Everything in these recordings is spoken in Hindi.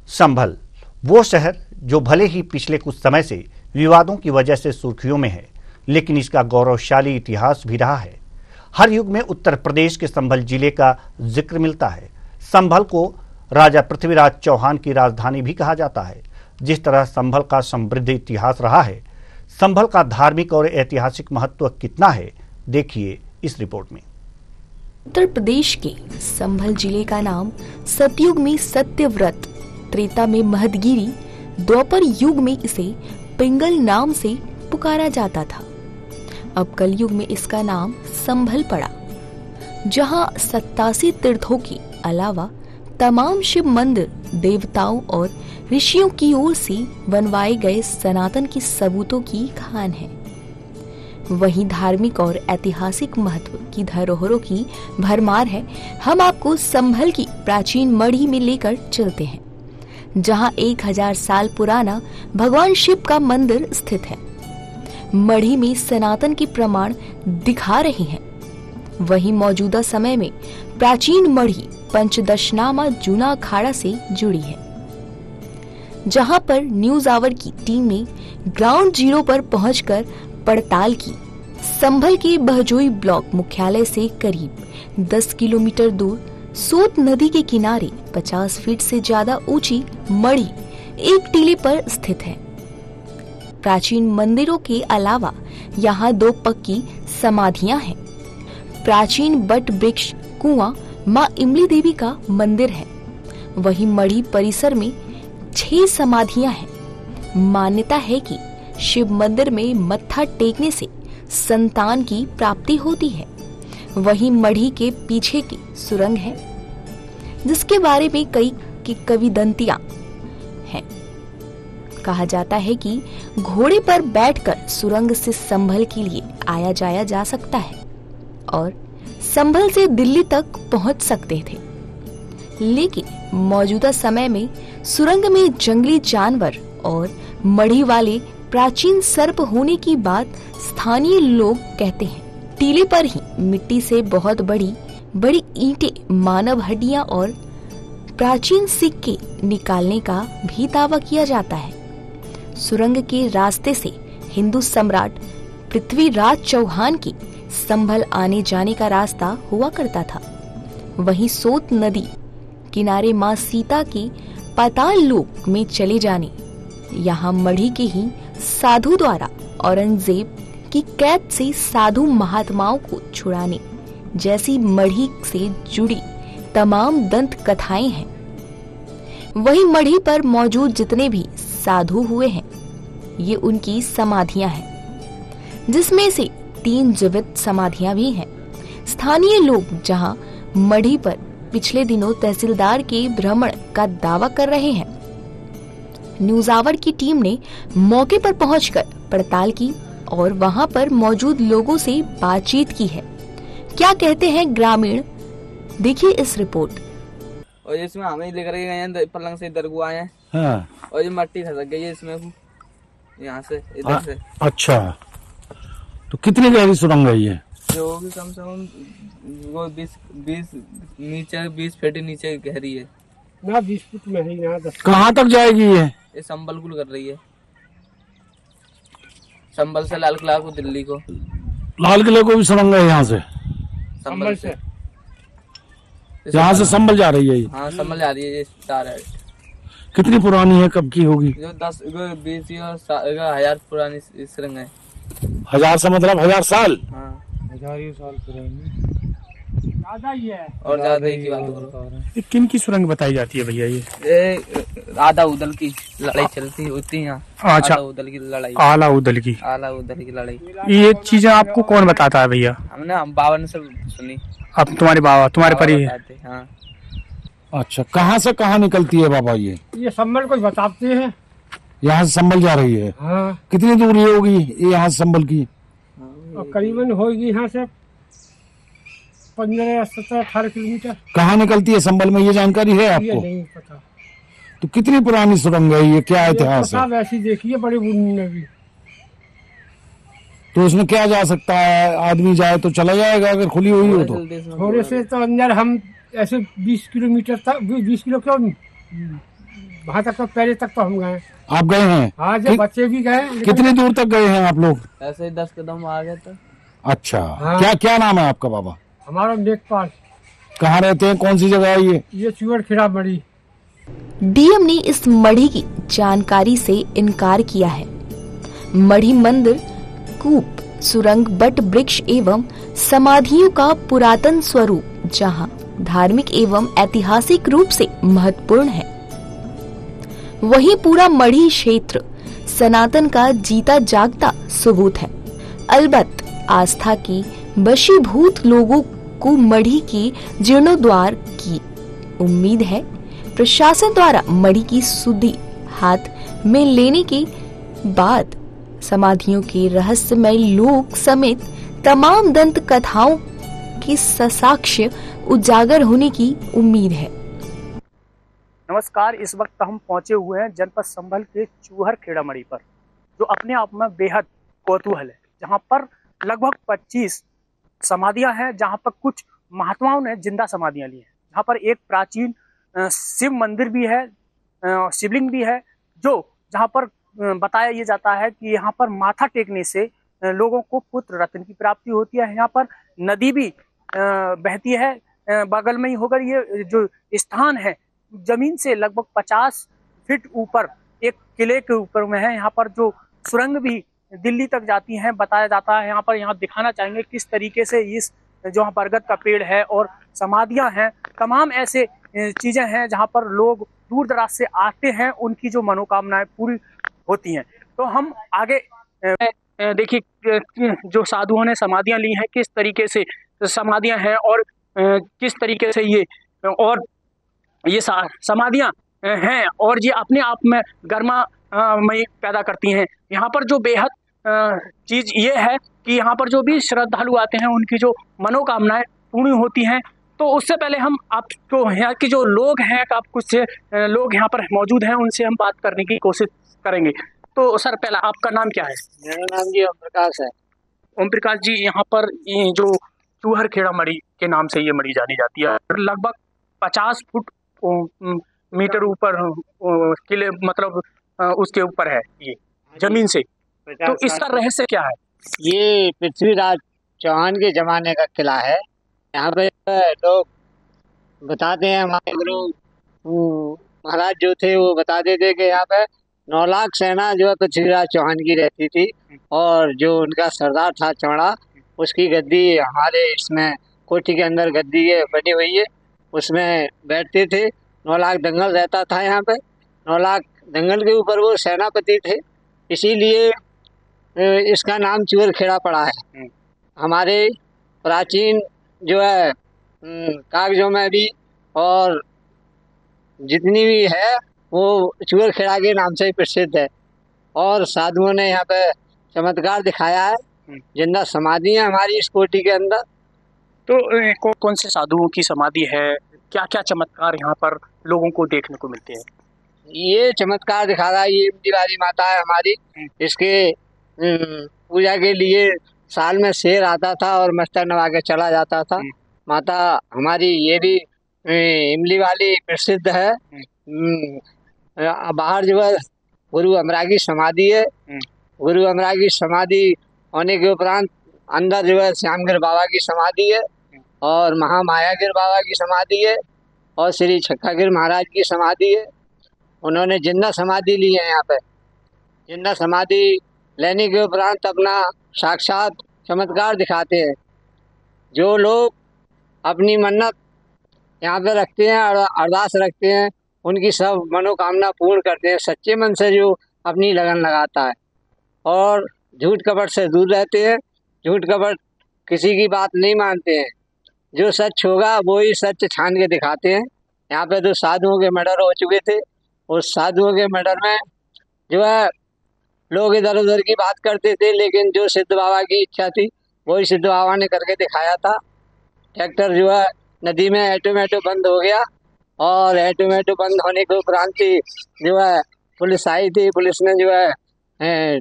संभल, वो शहर जो भले ही पिछले कुछ समय से विवादों की वजह से सुर्खियों में है, लेकिन इसका गौरवशाली इतिहास भी रहा है। हर युग में उत्तर प्रदेश के संभल जिले का जिक्र मिलता है। संभल को राजा पृथ्वीराज चौहान की राजधानी भी कहा जाता है। जिस तरह संभल का समृद्ध इतिहास रहा है, संभल का धार्मिक और ऐतिहासिक महत्व कितना है, देखिए इस रिपोर्ट में। उत्तर प्रदेश के संभल जिले का नाम सतयुग में सत्यव्रत, त्रेता में महदगिरी, द्वापर युग में इसे पिंगल नाम से पुकारा जाता था। अब कलयुग में इसका नाम संभल पड़ा, जहां 87 तीर्थों के अलावा तमाम शिव मंदिर, देवताओं और ऋषियों की ओर से बनवाए गए सनातन के सबूतों की खान है। वहीं धार्मिक और ऐतिहासिक महत्व की धरोहरों की भरमार है। हम आपको संभल की प्राचीन मढ़ी में लेकर चलते हैं, जहां 1000 साल पुराना भगवान शिव का मंदिर स्थित है। मढ़ी में सनातन के प्रमाण दिखा रहे हैं। वहीं मौजूदा समय में प्राचीन मढ़ी पंचदशनामा जूना अखाड़ा से जुड़ी है, जहां पर न्यूज आवर की टीम ने ग्राउंड जीरो पर पहुंचकर पड़ताल की। संभल के बहजोई ब्लॉक मुख्यालय से करीब 10 किलोमीटर दूर सोत नदी के किनारे 50 फीट से ज्यादा ऊंची मढ़ी एक टीले पर स्थित है। प्राचीन मंदिरों के अलावा यहाँ 2 पक्की समाधियां हैं। प्राचीन बट वृक्ष कुआं माँ इमली देवी का मंदिर है। वहीं मढ़ी परिसर में 6 समाधियां हैं। मान्यता है कि शिव मंदिर में मत्था टेकने से संतान की प्राप्ति होती है। वहीं मढ़ी के पीछे की सुरंग है, जिसके बारे में कई की किंवदंतियां हैं। कहा जाता है कि घोड़े पर बैठकर सुरंग से संभल के लिए आया जाया जा सकता है और संभल से दिल्ली तक पहुंच सकते थे। लेकिन मौजूदा समय में सुरंग में जंगली जानवर और मढ़ी वाले प्राचीन सर्प होने की बात स्थानीय लोग कहते हैं। टीले पर ही मिट्टी से बहुत बड़ी बड़ी ईंटें, मानव हड्डियां और प्राचीन सिक्के निकालने का भी दावा किया जाता है। सुरंग के रास्ते से हिंदू सम्राट पृथ्वीराज चौहान की संभल आने जाने का रास्ता हुआ करता था। वहीं सोत नदी किनारे मां सीता के पाताल लोक में चले जाने, यहाँ मढ़ी के ही साधु द्वारा औरंगजेब की कैद से साधु महात्माओं को छुड़ाने जैसी मढ़ी से जुड़ी तमाम दंत कथाएं हैं। वहीं मढ़ी पर मौजूद जितने भी साधु हुए हैं, ये उनकी समाधियां हैं, जिसमें से 3 जीवित समाधियां भी हैं। स्थानीय लोग जहां मढ़ी पर पिछले दिनों तहसीलदार के भ्रमण का दावा कर रहे हैं। न्यूज आवर की टीम ने मौके पर पहुंचकर पड़ताल की और वहां पर मौजूद लोगों से बातचीत की है। क्या कहते हैं ग्रामीण, देखिए इस रिपोर्ट। और इसमें हमें लेकर गए हैं, पलंग से इधर को आए हैं। हाँ। और ये मट्टी खसक गई है इसमें, यहाँ से इधर से। अच्छा, तो कितनी गहरी सुरंग है ये? जो भी कम से कम वो 20 नीचे 20 फीट नीचे गहरी है ना, 20 फुट में है यहाँ। कहाँ तक जाएगी ये संभल को कर रही है, संभल से लाल किला को, दिल्ली को। लाल किले को भी सुरंग है यहाँ से? संभल से यहाँ से संभल जा रही है ये? हाँ, संभल जा रही है। ये तार है। कितनी पुरानी है, कब की होगी? जो 10 20 और 1000 पुरानी सुरंग है। 1000 से मतलब 1000 साल? हाँ, 1000 साल पुरानी, ज्यादा ही है। और ज्यादा ही की बात करो। किन की सुरंग बताई जाती है भैया? ये आधा उदल की लड़ाई चलती होती है यहाँ। अच्छा, आधा उदल की लड़ाई, आला उदल की, आला उदल की लड़ाई। ये चीजें आपको कौन बताता है भैया? हमने बाबा ने सब सुनी। अब तुम्हारे बाबा, तुम्हारे परी? हाँ। अच्छा, कहाँ से कहाँ निकलती है बाबा ये? ये संभल को बताते हैं। यहाँ से संभल जा रही है? हाँ। कितनी दूरी होगी ये यहाँ से संभल की? करीबन होगी यहाँ से 15, 17, 18 किलोमीटर। कहाँ निकलती है संभल में, ये जानकारी है आपको? ये नहीं पता। तो कितनी पुरानी सुरंग है ये, क्या इतिहास है? वैसी देखिए बड़ी बुनी में भी। तो उसमें क्या जा सकता है? आदमी जाए तो चला जाएगा अगर खुली हुई हो तो? थोड़े से तो अंदर हम ऐसे 20 किलोमीटर तक, 20 किलो क्यों, वहाँ तक तो पहले तक तो हम गए। आप गए हैं? हाँ, जब बच्चे भी गए। कितनी दूर तक गए हैं आप लोग? ऐसे ही 10 कदम आ गए थे। अच्छा। हाँ। क्या क्या नाम है आपका बाबा? हमारा नेकपाल। कहाँ रहते हैं, कौन सी जगह है ये चूहड़ खेड़ा मड़ी। डीएम ने इस मढ़ी की जानकारी से इनकार किया है। मढ़ी मंदिर, कूप, सुरंग, बट वृक्ष एवं समाधियों का पुरातन स्वरूप जहां धार्मिक एवं ऐतिहासिक रूप से महत्वपूर्ण है, वहीं पूरा मढ़ी क्षेत्र सनातन का जीता जागता सबूत है। अलबत्त आस्था की वशीभूत लोगों को मढ़ी के जीर्णोद्धार की उम्मीद है। प्रशासन द्वारा मढ़ी की शुद्धि हाथ में लेने के बाद समाधियों के रहस्यमय लोक समेत तमाम दंत कथाओं के साक्ष्य उजागर होने की उम्मीद है। नमस्कार, इस वक्त हम पहुंचे हुए हैं जनपद संभल के चूहड़ खेड़ा मढ़ी पर, जो अपने आप में बेहद कौतूहल है, जहां पर लगभग 25 समाधियां हैं, जहां पर कुछ महात्माओं ने जिंदा समाधियां ली हैं। जहां पर एक प्राचीन शिव मंदिर भी है, शिवलिंग भी है, जो जहां पर बताया ये जाता है कि यहाँ पर माथा टेकने से लोगों को पुत्र रत्न की प्राप्ति होती है। यहाँ पर नदी भी बहती है, बगल में ही होकर ये जो स्थान है जमीन से लगभग 50 फीट ऊपर एक किले के ऊपर में है। यहाँ पर जो सुरंग भी दिल्ली तक जाती हैं, बताया जाता है। यहाँ दिखाना चाहेंगे किस तरीके से इस जो बरगद का पेड़ है और समाधियां हैं, तमाम ऐसे चीजें हैं जहाँ पर लोग दूर दराज से आते हैं, उनकी जो मनोकामनाएं पूरी होती हैं। तो हम आगे देखिए जो साधुओं ने समाधियां ली हैं, किस तरीके से समाधियां हैं और किस तरीके से ये समाधियां हैं और ये अपने आप में गर्मा मई पैदा करती हैं। यहाँ पर जो बेहद चीज ये है कि यहाँ पर जो भी श्रद्धालु आते हैं उनकी जो मनोकामनाएं पूर्ण होती हैं। तो उससे पहले हम आपको यहाँ के जो लोग हैं, आप कुछ लोग यहाँ पर मौजूद हैं, उनसे हम बात करने की कोशिश करेंगे। तो सर, पहला आपका नाम क्या है? मेरा नाम जी ओम प्रकाश है। ओम प्रकाश जी, यहाँ पर ये जो चूहड़ खेड़ा मढ़ी के नाम से ये मढ़ी जानी जाती है, लगभग 50 फुट मीटर ऊपर किले मतलब उसके ऊपर है ये जमीन से। तो इसका रहस्य क्या है? ये पृथ्वीराज चौहान के जमाने का किला है। यहाँ पे लोग बताते हैं, हमारे गुरु महाराज जो थे वो बताते थे कि यहाँ पे 9 लाख सेना जो है पृथ्वीराज चौहान की रहती थी, और जो उनका सरदार था चौड़ा, उसकी गद्दी हमारे इसमें कोठी के अंदर गद्दी बनी हुई है, उसमें बैठते थे। 9 लाख दंगल रहता था यहाँ पे। 9 लाख दंगल के ऊपर वो सेनापति थे, इसीलिए इसका नाम चूहड़ खेड़ा पड़ा है। हमारे प्राचीन जो है कागजों में भी और जितनी भी है वो चूहड़ खेड़ा के नाम से ही प्रसिद्ध है। और साधुओं ने यहाँ पे चमत्कार दिखाया है, जिंदा समाधि है हमारी इस कोठी के अंदर। तो कौन से साधुओं की समाधि है, क्या क्या चमत्कार यहाँ पर लोगों को देखने को मिलते हैं? ये चमत्कार दिखा रहा है, ये दीवारी माता है हमारी। इसके पूजा के लिए साल में शेर आता था और मस्तक नवा के चला जाता था। माता हमारी ये भी इमली वाली प्रसिद्ध है। बाहर जो है गुरु अमरा की समाधि है। गुरु अमरा की समाधि होने के उपरांत अंदर जो है श्यामगिर बाबा की समाधि है, और महामायागिर बाबा की समाधि है, और श्री छक्कागिर महाराज की समाधि है। उन्होंने जिंदा समाधि ली है। यहाँ पे जिंदा समाधि लेने के उपरांत अपना साक्षात चमत्कार दिखाते हैं। जो लोग अपनी मन्नत यहाँ पे रखते हैं और अरदास रखते हैं, उनकी सब मनोकामना पूर्ण करते हैं। सच्चे मन से जो अपनी लगन लगाता है और झूठ कपट से दूर रहते हैं। झूठ कपट किसी की बात नहीं मानते हैं। जो सच होगा वो ही सच छान के दिखाते हैं। यहाँ पे 2 साधुओं के मर्डर हो चुके थे। उस साधुओं के मर्डर में जो है लोग इधर उधर की बात करते थे, लेकिन जो सिद्ध बाबा की इच्छा थी वही सिद्ध बाबा ने करके दिखाया था। ट्रैक्टर जो है नदी में ऑटोमेटो बंद हो गया, और ऑटोमेटो बंद होने के उपरांत जो है पुलिस आई थी। पुलिस ने जो है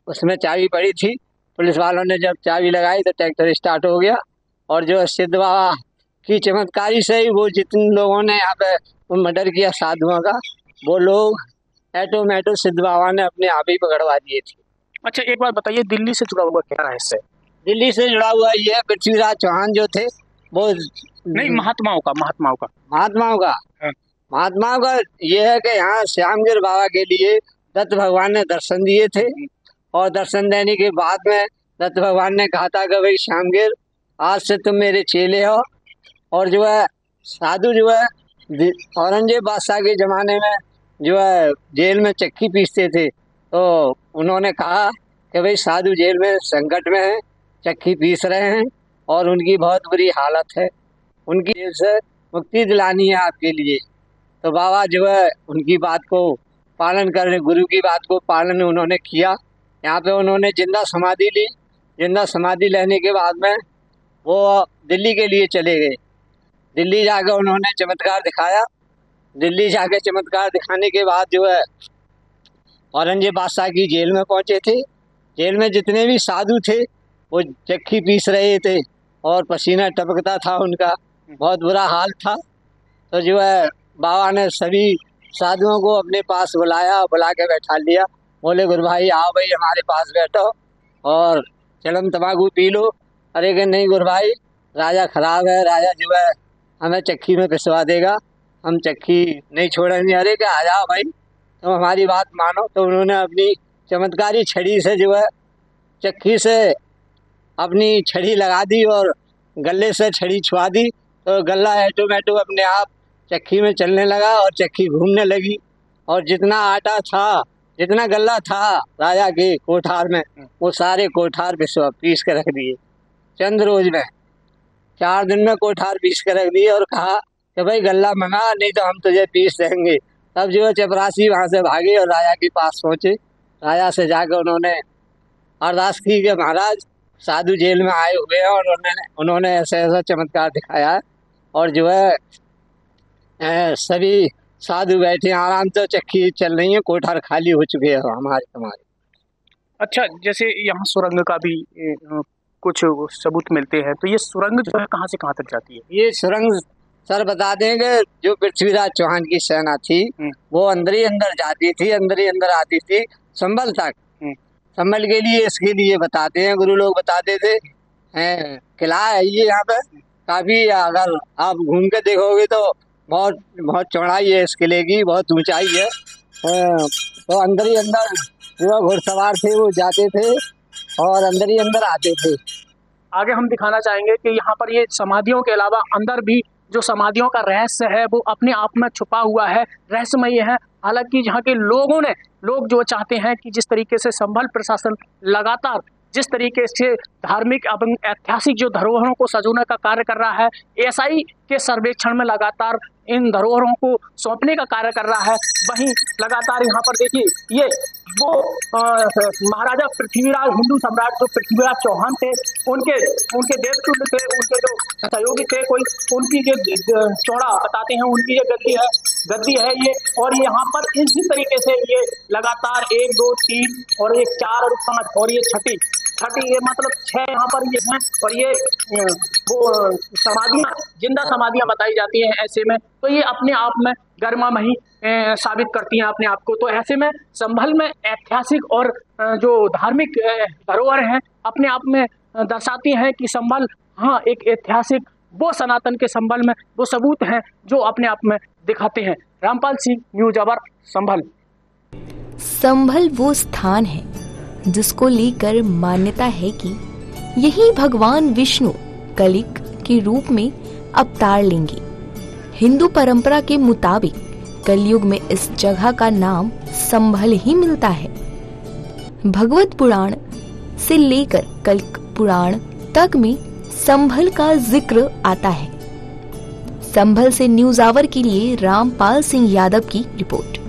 उसमें चाबी पड़ी थी। पुलिस वालों ने जब चाबी लगाई तो ट्रैक्टर स्टार्ट हो गया। और जो सिद्ध बाबा की चमत्कारी से ही वो जितने लोगों ने यहाँ पे मर्डर किया साधुओं का, वो लोग ऑटोमेटिक सिद्ध बाबा ने अपने आप ही पकड़वा दिए थे। अच्छा, एक बात बताइए, दिल्ली से जुड़ा हुआ क्या रहस्य है? दिल्ली से जुड़ा हुआ ये पृथ्वीराज चौहान जो थे वो नहीं, महात्माओं का हाँ। महात्माओं का ये है कि यहाँ श्यामगिर बाबा के लिए दत्त भगवान ने दर्शन दिए थे, और दर्शन देने के बाद में दत्त भगवान ने कहा था कि भाई श्यामगिर, आज से तुम मेरे चेले हो। और जो है साधु जो है औरंगजेब बादशाह के ज़माने में जो है जेल में चक्की पीसते थे, तो उन्होंने कहा कि भाई साधु जेल में संकट में है, चक्की पीस रहे हैं और उनकी बहुत बुरी हालत है, उनकी जेल से मुक्ति दिलानी है आपके लिए। तो बाबा जो है उनकी बात को पालन करने, गुरु की बात को पालन उन्होंने किया। यहाँ पे उन्होंने जिंदा समाधि ली। जिंदा समाधि लेने के बाद में वो दिल्ली के लिए चले गए। दिल्ली जाकर उन्होंने चमत्कार दिखाया। दिल्ली जाकर चमत्कार दिखाने के बाद जो है औरंगजेब बादशाह की जेल में पहुँचे थे। जेल में जितने भी साधु थे वो चक्की पीस रहे थे और पसीना टपकता था, उनका बहुत बुरा हाल था। तो जो है बाबा ने सभी साधुओं को अपने पास बुला के बैठा लिया। बोले गुरु भाई आओ भाई हमारे पास बैठो और चलम तम्बाकू पी लो। अरे कि नहीं गुरु भाई, राजा खराब है, राजा जो है हमें चक्की में पिसवा देगा, हम चक्की नहीं छोड़ेंगे। अरे कि आ जाओ भाई, तो हमारी बात मानो। तो उन्होंने अपनी चमत्कारी छड़ी से जो है चक्की से अपनी छड़ी लगा दी और गले से छड़ी छुआ दी, तो गला ऑटोमेटिक अपने आप चक्की में चलने लगा और चक्की घूमने लगी। और जितना आटा था, जितना गल्ला था राजा के कोठार में, वो सारे कोठार पीस कर रख दिए। चंद रोज में 4 दिन में कोठार पीस कर रख दिए और कहा कि भाई गल्ला मंगा, नहीं तो हम तुझे पीस देंगे। तब जो है चपरासी वहाँ से भागे और राजा के पास पहुँचे। राजा से जाकर उन्होंने अरदास की कि महाराज साधु जेल में आए हुए हैं और उन्होंने ऐसा ऐसा चमत्कार दिखाया है, और जो है सभी साधु बैठे आराम से, चक्की चल रही है, कोठार खाली हो चुके हैं हमारे। अच्छा, जैसे यहाँ सुरंग का भी कुछ सबूत मिलते हैं, तो ये सुरंग जो है कहाँ से कहाँ तक जाती है? ये सुरंग सर बता देंगे, जो पृथ्वीराज चौहान की सेना थी वो अंदर ही अंदर जाती थी, अंदर ही अंदर आती थी संभल तक। संभल के लिए इसके लिए बताते हैं, गुरु लोग बताते थे। किला है ये यहाँ पे काफी, अगर आप घूम के देखोगे तो बहुत बहुत चौड़ाई है इस किले की, बहुत ऊंचाई है। तो अंदर ही अंदर जो घुड़सवार थे वो जाते थे और अंदर ही अंदर आते थे। आगे हम दिखाना चाहेंगे कि यहाँ पर ये समाधियों के अलावा अंदर भी जो समाधियों का रहस्य है वो अपने आप में छुपा हुआ है, रहस्यमयी है। हालांकि यहाँ के लोग जो चाहते हैं कि जिस तरीके से संभल प्रशासन लगातार जिस तरीके से धार्मिक एवं ऐतिहासिक जो धरोहरों को सजोने का कार्य कर रहा है, एएसआई के सर्वेक्षण में लगातार इन धरोहरों को सौंपने का कार्य कर रहा है, वहीं लगातार यहाँ पर देखिए ये वो महाराजा पृथ्वीराज, हिंदू सम्राट जो पृथ्वीराज चौहान थे, उनके देवतुल्य थे, उनके जो सहयोगी थे, कोई उनकी जो चौड़ा बताते हैं उनकी ये गद्दी है ये। और यहाँ पर इसी तरीके से ये लगातार 1 2 3 और ये 4 और 5 और ये छठी ये मतलब 6 यहाँ पर ये हैं, और ये वो समाधियाँ, जिंदा समाधियाँ बताई जाती हैं ऐसे में, तो ये अपने आप में गरिमामयी साबित करती हैं अपने आप को। तो ऐसे में संभल में ऐतिहासिक और जो धार्मिक धरोहर हैं अपने आप में दर्शाती हैं कि संभल हाँ एक ऐतिहासिक, वो सनातन के संभल में वो सबूत हैं जो अपने आप में दिखाते हैं। रामपाल सिंह, न्यूज अवर, संभल। संभल वो स्थान है जिसको लेकर मान्यता है कि यही भगवान विष्णु कलिक के रूप में अवतार लेंगे। हिंदू परंपरा के मुताबिक कलयुग में इस जगह का नाम संभल ही मिलता है। भगवत पुराण से लेकर कल्क पुराण तक में संभल का जिक्र आता है। संभल से न्यूज आवर के लिए रामपाल सिंह यादव की रिपोर्ट।